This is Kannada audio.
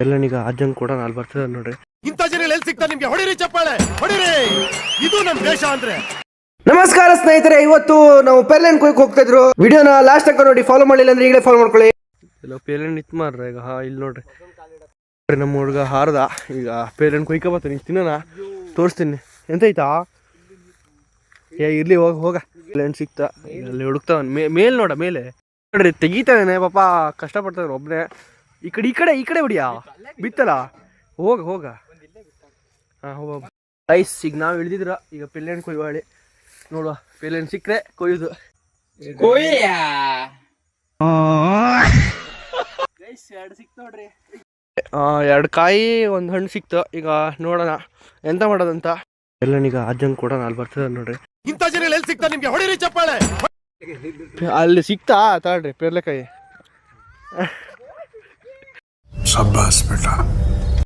ಎಲ್ಲನೀಗ ಅಜ್ಜನ್ ಕೂಡ ನಾಲ್ ಬರ್ತದೆ ನೋಡ್ರಿ. ಇಂಥ ಜನ ಎಲ್ಲಿ ಸಿಗ್ತಾರೆ ನಿಮ್ಗೆ? ಹೊಡಿರಿ ಚಪ್ಪಾಳೆ, ಹೊಡಿರಿ. ಇದು ನಮ್ ದೇಶ ಅಂದ್ರೆ. ನಮಸ್ಕಾರ ಸ್ನೇಹಿತರೆ, ಇವತ್ತು ನಾವು ಪೆರ್ಲೆನ್ ಕೊಯ್ಕ್ ಹೋಗ್ತಾ ಇದ್ರು. ವಿಡಿಯೋನ ಲಾಸ್ಟ್ ತನಕ ನೋಡಿ. ಫಾಲೋ ಮಾಡಿಲ್ಲ ಅಂದ್ರೆ ಈಗಲೇ ಫಾಲೋ ಮಾಡ್ಕೊಳ್ಳಿ. ಎಲ್ಲ ಪೇಲೆನ್ ನಿತ್ ಮಾರ್ರೆ ಈಗ. ಇಲ್ಲಿ ನೋಡ್ರಿ ನಮ್ಮ ಹುಡುಗ ಹಾರ್ದ. ಈಗ ಪೇಲೆನ್ ಕೊಯ್ಕ ಬರ್ತಾನೆ, ತಿನ್ನೋಣ ತೋರಿಸ್ತೀನಿ. ಎಂತೈತಾ ಇರ್ಲಿ, ಹೋಗ ಪೇಲೆನ್ ಸಿಕ್ತಾ ಅಲ್ಲಿ ಹುಡುಕ್ತಾವ. ಮೇಲ್ ನೋಡ, ಮೇಲೆ ನೋಡ್ರಿ ತೆಗಿತಾನೆ ಪಾಪ, ಕಷ್ಟಪಡ್ತಾನೆ ಒಬ್ಬನೇ. ಈ ಕಡೆ ಹೊಡಿಯಾ, ಬಿತ್ತಲ್ಲ. ಹೋಗ ಹಾಂ ಹೋಗ ರೈಸ್. ಈಗ ನಾವು ಇಳಿದಿದ್ರ, ಈಗ ಪೇಲೆನ್ ಕೊಯ್ವಾಳಿ ನೋಡುವ. ಪೇಲೆನ್ ಸಿಕ್ಕರೆ ಕೊಯ್ಯುದು. ಎರಡು ಸಿಕ್ತ ನೋಡ್ರಿ, 2 ಕಾಯಿ 1 ಹಣ್ಣು ಸಿಕ್ತು. ಈಗ ನೋಡೋಣ ಎಂತ ಮಾಡೋದಂತ. ಎಲ್ಲನೀಗ ಅಜ್ಜನ್ ಕೂಡ ನಾಲ್ ಬರ್ತದೆ ನೋಡ್ರಿ. ಇಂಥ ಜನ ಎಲ್ಲಿ ಸಿಗ್ತಾರೆ ನಿಮ್ಗೆ? ಹೊಡಿರಿ ಚಪ್ಪಾಳೆ. ಅಲ್ಲಿ ಸಿಕ್ತಾ ತಾಳ್ರಿ ಪೇರ್ಲೆಕಾಯಿ. शाबाश बेटा.